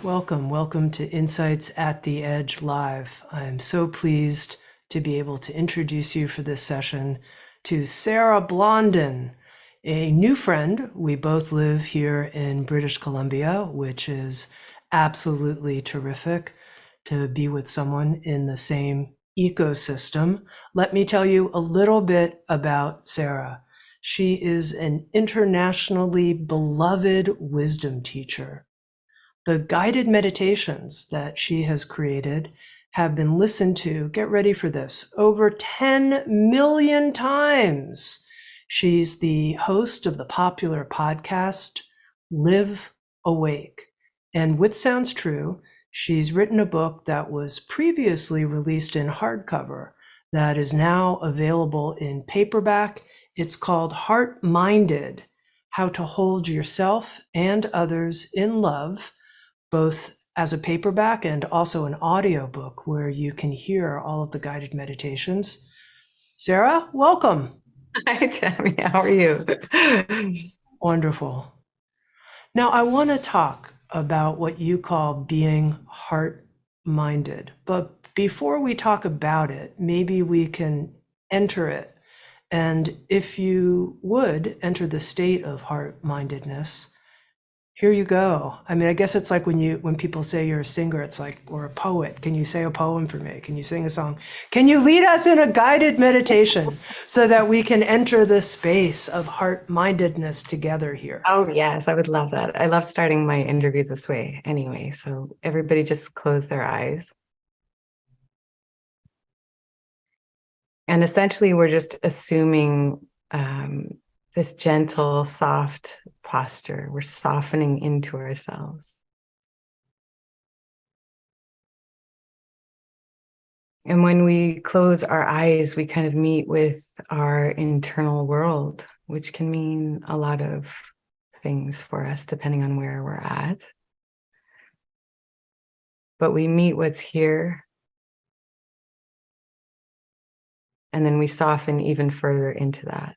Welcome to Insights at the Edge Live. I'm so pleased to be able to introduce you for this session to Sarah Blondin, a new friend. We both live here in British Columbia, which is absolutely terrific to be with someone in the same ecosystem. Let me tell you a little bit about Sarah. She is an internationally beloved wisdom teacher. The guided meditations that she has created have been listened to, get ready for this, over 10 million times. She's the host of the popular podcast, Live Awake. And which sounds true, she's written a book that was previously released in hardcover that is now available in paperback. It's called Heart Minded: How to Hold Yourself and Others in Love, both as a paperback and also an audiobook where you can hear all of the guided meditations. Sarah, welcome. Hi, Tami. How are you? Wonderful. Now, I want to talk about what you call being heart-minded. But before we talk about it, maybe we can enter it. And if you would enter the state of heart-mindedness, here you go. I mean, I guess it's like when people say you're a singer, it's like, or a poet. Can you say a poem for me? Can you sing a song? Can you lead us in a guided meditation so that we can enter the space of heart-mindedness together here? Oh, yes, I would love that. I love starting my interviews this way anyway. So everybody just close their eyes. And essentially, we're just assuming this gentle, soft posture. We're softening into ourselves. And when we close our eyes, we kind of meet with our internal world, which can mean a lot of things for us, depending on where we're at. But we meet what's here, and then we soften even further into that.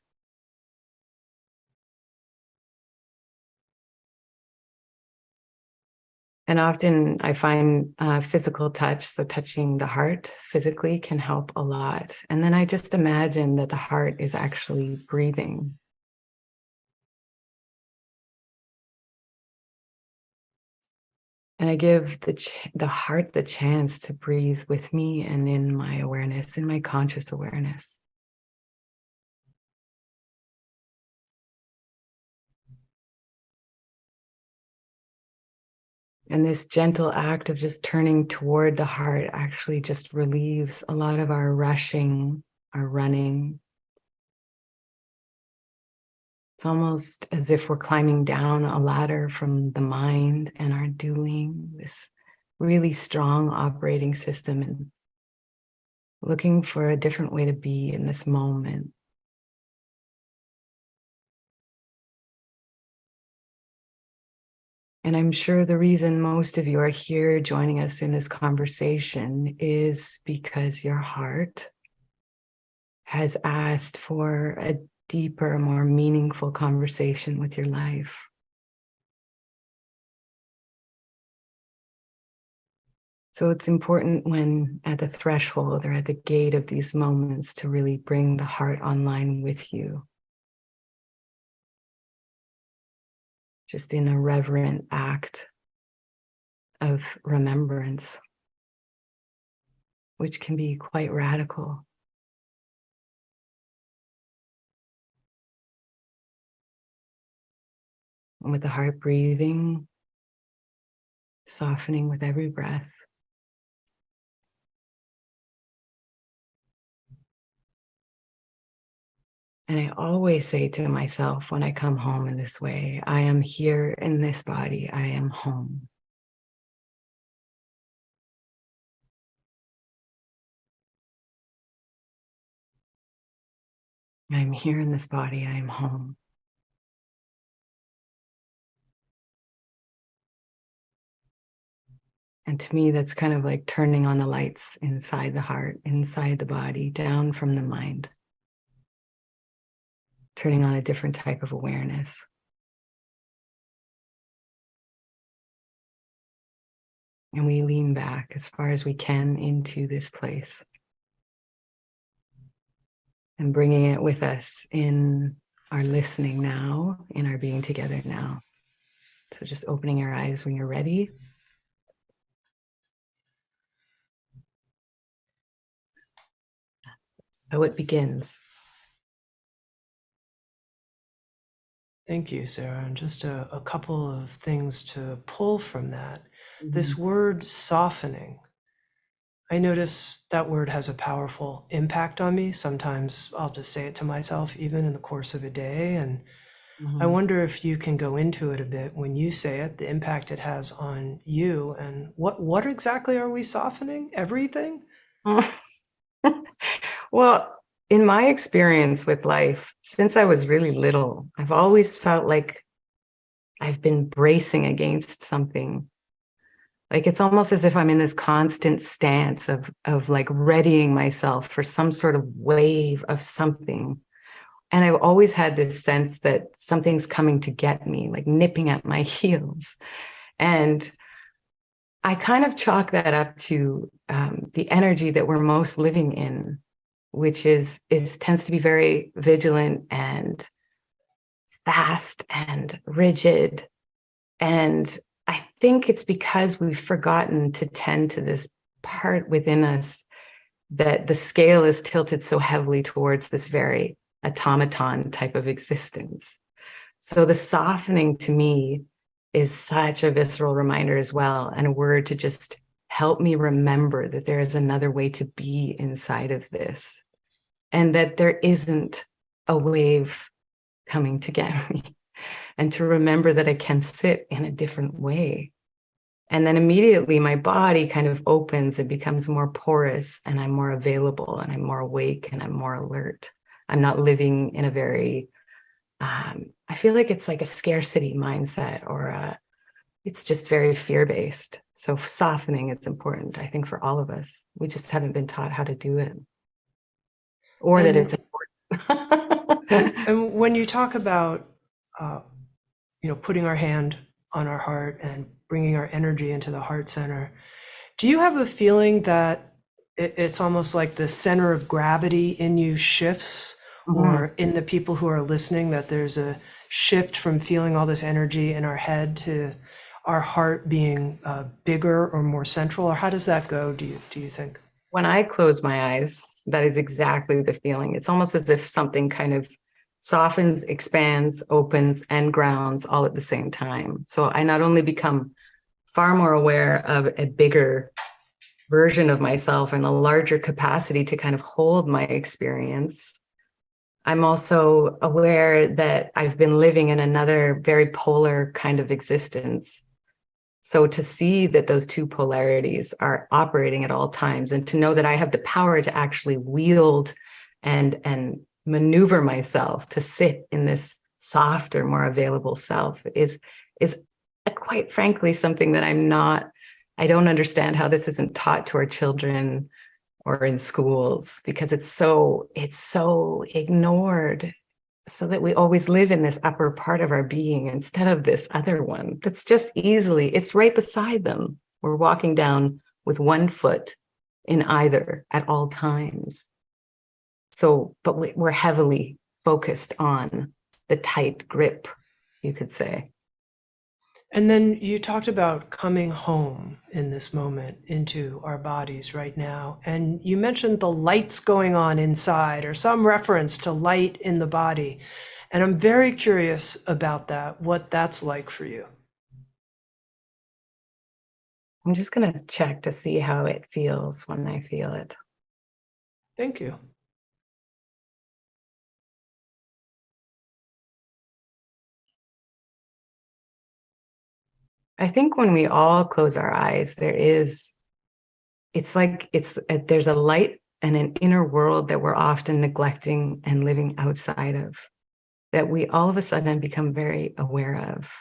And often I find physical touch, so touching the heart physically, can help a lot. And then I just imagine that the heart is actually breathing. And I give the heart the chance to breathe with me and in my awareness, in my conscious awareness. And this gentle act of just turning toward the heart actually just relieves a lot of our rushing, our running. It's almost as if we're climbing down a ladder from the mind and our doing, this really strong operating system, and looking for a different way to be in this moment. And I'm sure the reason most of you are here joining us in this conversation is because your heart has asked for a deeper, more meaningful conversation with your life. So it's important when at the threshold or at the gate of these moments to really bring the heart online with you. Just in a reverent act of remembrance, which can be quite radical. And with the heart breathing, softening with every breath. And I always say to myself when I come home in this way, I am here in this body, I am home. I'm here in this body, I am home. And to me, that's kind of like turning on the lights inside the heart, inside the body, down from the mind. Turning on a different type of awareness. And we lean back as far as we can into this place. And bringing it with us in our listening now, in our being together now. So just opening your eyes when you're ready. So it begins. Thank you, Sarah. And just a couple of things to pull from that. Mm-hmm. This word softening, I notice that word has a powerful impact on me. Sometimes I'll just say it to myself, even in the course of a day. And I wonder if you can go into it a bit when you say it, the impact it has on you, and what exactly are we softening? Everything? Well, in my experience with life, since I was really little, I've always felt like I've been bracing against something. Like it's almost as if I'm in this constant stance of like readying myself for some sort of wave of something. And I've always had this sense that something's coming to get me, like nipping at my heels. And I kind of chalk that up to the energy that we're most living in, which is tends to be very vigilant and fast and rigid. And I think it's because we've forgotten to tend to this part within us that the scale is tilted so heavily towards this very automaton type of existence. So the softening to me is such a visceral reminder as well, and a word to just help me remember that there is another way to be inside of this, and that there isn't a wave coming to get me, and to remember that I can sit in a different way. And then immediately my body kind of opens and becomes more porous, and I'm more available, and I'm more awake, and I'm more alert. I'm not living in a very, I feel like it's like a scarcity mindset, or it's just very fear-based. So softening is important, I think, for all of us. We just haven't been taught how to do it, or that it's important. And when you talk about, putting our hand on our heart and bringing our energy into the heart center, do you have a feeling that it's almost like the center of gravity in you shifts, or in the people who are listening, that there's a shift from feeling all this energy in our head to our heart being bigger or more central? Or how does that go, do you think? When I close my eyes, that is exactly the feeling. It's almost as if something kind of softens, expands, opens, and grounds all at the same time. So I not only become far more aware of a bigger version of myself and a larger capacity to kind of hold my experience, I'm also aware that I've been living in another very polar kind of existence. So to see that those two polarities are operating at all times, and to know that I have the power to actually wield and maneuver myself to sit in this softer, more available self is quite frankly something that I don't understand how this isn't taught to our children or in schools, because it's so ignored, so that we always live in this upper part of our being instead of this other one that's just it's right beside them. We're walking down with one foot in either at all times. So, but we're heavily focused on the tight grip, you could say. And then you talked about coming home in this moment into our bodies right now. And you mentioned the lights going on inside, or some reference to light in the body. And I'm very curious about that, what that's like for you. I'm just going to check to see how it feels when I feel it. Thank you. I think when we all close our eyes, there's a light and an inner world that we're often neglecting and living outside of, that we all of a sudden become very aware of.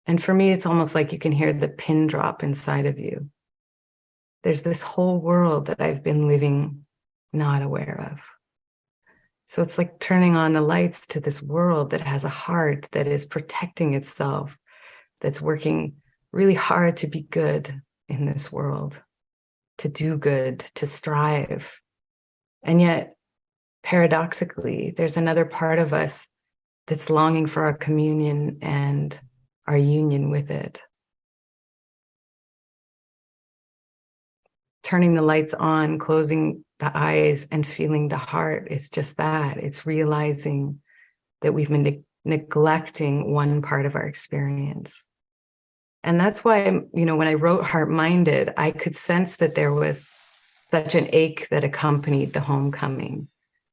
And for me, it's almost like you can hear the pin drop inside of you. There's this whole world that I've been living not aware of. So it's like turning on the lights to this world that has a heart that is protecting itself, that's working really hard to be good in this world, to do good, to strive. And yet, paradoxically, there's another part of us that's longing for our communion and our union with it. Turning the lights on, closing the eyes, and feeling the heart is just that. It's realizing that we've been neglecting one part of our experience. And that's why, when I wrote Heart Minded, I could sense that there was such an ache that accompanied the homecoming.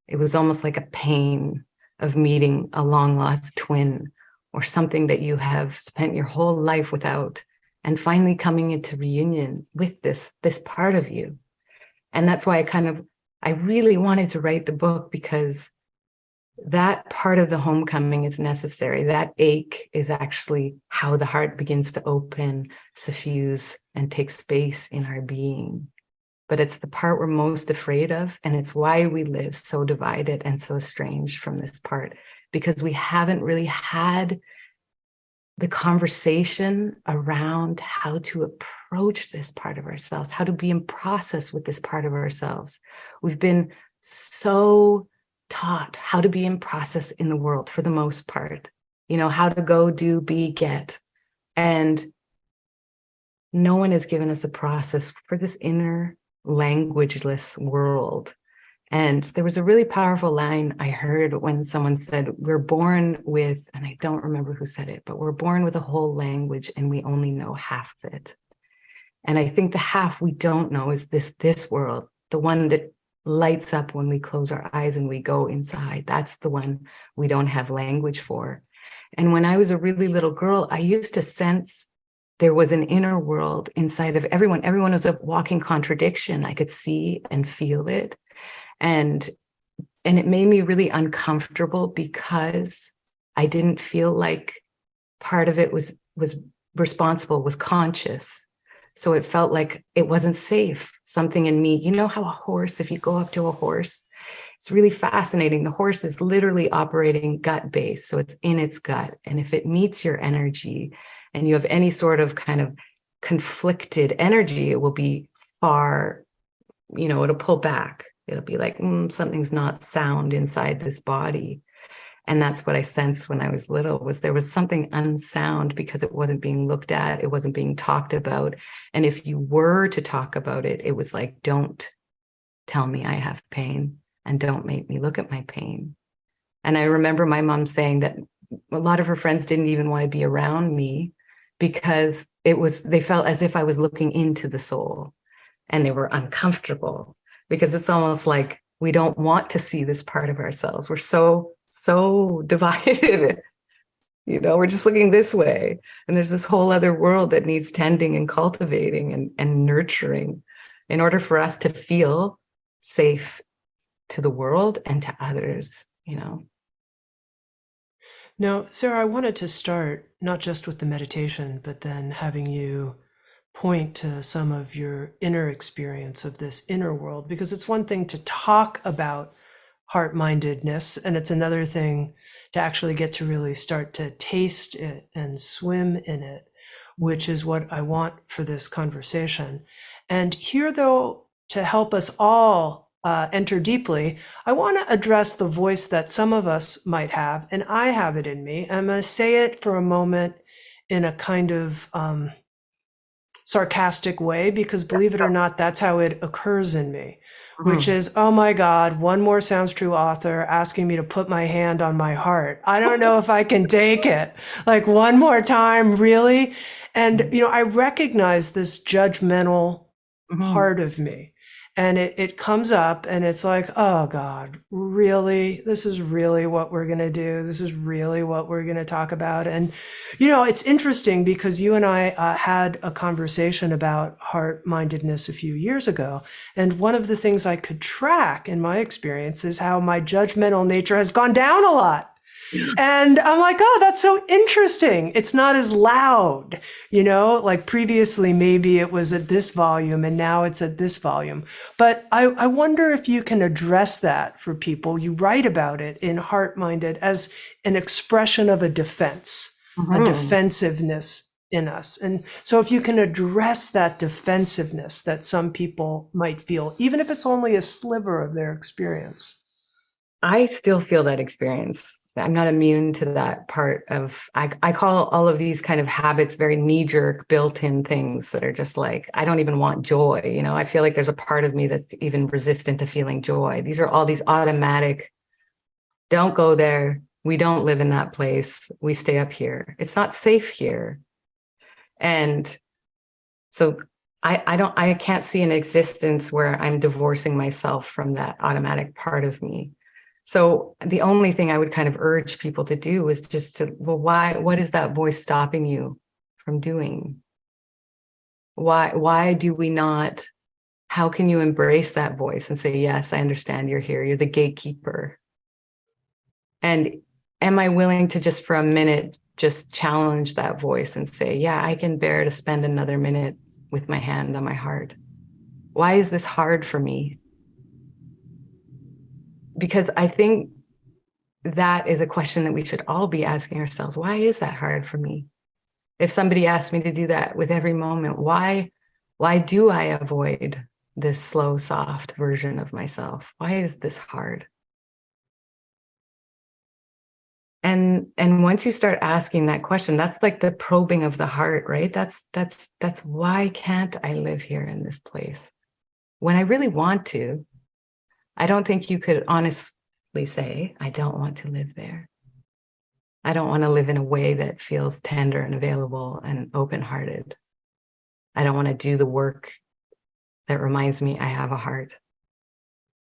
It was almost like a pain of meeting a long lost twin or something that you have spent your whole life without, and finally coming into reunion with this part of you. And that's why I really wanted to write the book, because that part of the homecoming is necessary. That ache is actually how the heart begins to open, suffuse, and take space in our being. But it's the part we're most afraid of, and it's why we live so divided and so estranged from this part, because we haven't really had the conversation around how to approach this part of ourselves, how to be in process with this part of ourselves. We've been so taught how to be in process in the world for the most part, how to go, do, be, get. And no one has given us a process for this inner languageless world. And there was a really powerful line I heard when someone said, we're born with, and I don't remember who said it, but we're born with a whole language and we only know half of it. And I think the half we don't know is this world, the one that lights up when we close our eyes and we go inside. That's the one we don't have language for. And when I was a really little girl, I used to sense there was an inner world inside of everyone. Everyone was a walking contradiction. I could see and feel it. And it made me really uncomfortable, because I didn't feel like part of it was responsible, was conscious. So it felt like it wasn't safe. Something in me, how a horse, if you go up to a horse, it's really fascinating. The horse is literally operating gut based. So it's in its gut. And if it meets your energy and you have any sort of kind of conflicted energy, it will be far, it'll pull back. It'll be like, something's not sound inside this body. And that's what I sensed when I was little, was there was something unsound, because it wasn't being looked at. It wasn't being talked about. And if you were to talk about it, it was like, don't tell me I have pain, and don't make me look at my pain. And I remember my mom saying that a lot of her friends didn't even want to be around me, because they felt as if I was looking into the soul, and they were uncomfortable, because it's almost like we don't want to see this part of ourselves. We're so divided. We're just looking this way. And there's this whole other world that needs tending and cultivating and nurturing in order for us to feel safe to the world and to others, Now, Sarah, I wanted to start not just with the meditation, but then having you point to some of your inner experience of this inner world, because it's one thing to talk about heart-mindedness, and it's another thing to actually get to really start to taste it and swim in it, which is what I want for this conversation. And here, though, to help us all enter deeply, I want to address the voice that some of us might have, and I have it in me. I'm going to say it for a moment in a kind of sarcastic way, because believe it or not, that's how it occurs in me, which is, oh my God, one more Sounds True author asking me to put my hand on my heart. I don't know if I can take it. Like, one more time, really? And, I recognize this judgmental part of me. And it comes up and it's like, oh God, really? This is really what we're going to do. This is really what we're going to talk about. And, it's interesting, because you and I had a conversation about heart-mindedness a few years ago. And one of the things I could track in my experience is how my judgmental nature has gone down a lot. And I'm like, oh, that's so interesting. It's not as loud, like previously, maybe it was at this volume and now it's at this volume. But I wonder if you can address that for people. You write about it in Heart Minded as an expression of a defense, a defensiveness in us. And so if you can address that defensiveness that some people might feel, even if it's only a sliver of their experience. I still feel that experience. I'm not immune to that part of, I call all of these kind of habits very knee-jerk, built-in things that are just like, I don't even want joy. You know, I feel like there's a part of me that's even resistant to feeling joy. These are all these automatic, don't go there. We don't live in that place. We stay up here. It's not safe here. And so I can't see an existence where I'm divorcing myself from that automatic part of me. So the only thing I would kind of urge people to do is just to, well, what is that voice stopping you from doing? Why do we not, how can you embrace that voice and say, yes, I understand you're here. You're the gatekeeper. And am I willing to just for a minute, just challenge that voice and say, yeah, I can bear to spend another minute with my hand on my heart. Why is this hard for me? Because I think that is a question that we should all be asking ourselves. Why is that hard for me? If somebody asked me to do that with every moment, why do I avoid this slow, soft version of myself? Why is this hard? And once you start asking that question, that's like the probing of the heart, right? That's why can't I live here in this place when I really want to? I don't think you could honestly say, I don't want to live there. I don't want to live in a way that feels tender and available and open-hearted. I don't want to do the work that reminds me I have a heart.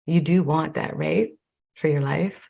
You do want that, right? For your life.